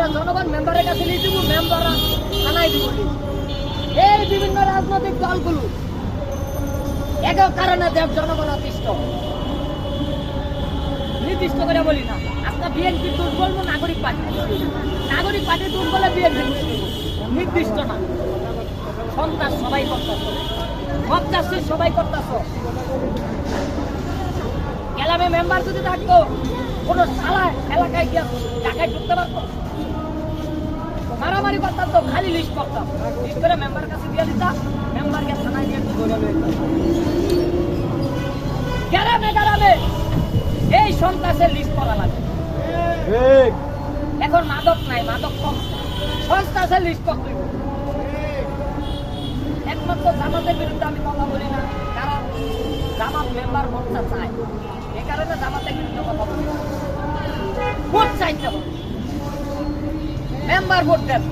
আমরা জনগণ মেম্বারের কাছে নিয়ে দিব, মেম্বাররা থানায় দিব। এই বিভিন্ন রাজনৈতিক দলগুলো একক কারণে দেব জনগণ অতিষ্ঠ। নির্দিষ্ট করে বলি না, আপনার বিএনপির দোষ বলবো, নাগরিক পার্টির দোষ বলে বিএনপি নির্দিষ্ট না। সন্ত্রাস সবাই করতেছ, সন্ত্রাসী সবাই করতেছ। গ্রামে মেম্বার যদি থাকতো, কোনো সালায় এলাকায় গিয়ে ঢাকায় ঢুকতে পারতো, মারামারি করতাম তো, খালি লিস্ট করতাম, লিস্ট করে মেম্বার কাছে দিয়ে দিতাম, মেম্বারকে থানায় দিয়ে ধরে গ্রামে এই সন্ত্রাসের লিস্ট করা লাগে। এখন মাদক নাই, মাদক কম, সন্ত্রাসের লিস্ট করতে হবে। একমাত্র জামাতের বিরুদ্ধে আমি কথা বলি না, কারণ জামাত মেম্বার ভোটটা চায়, এই কারণে জামাতের বিরুদ্ধে কথা বলি। ভোট চাইতে হবে, মেম্বার ভোট দেন।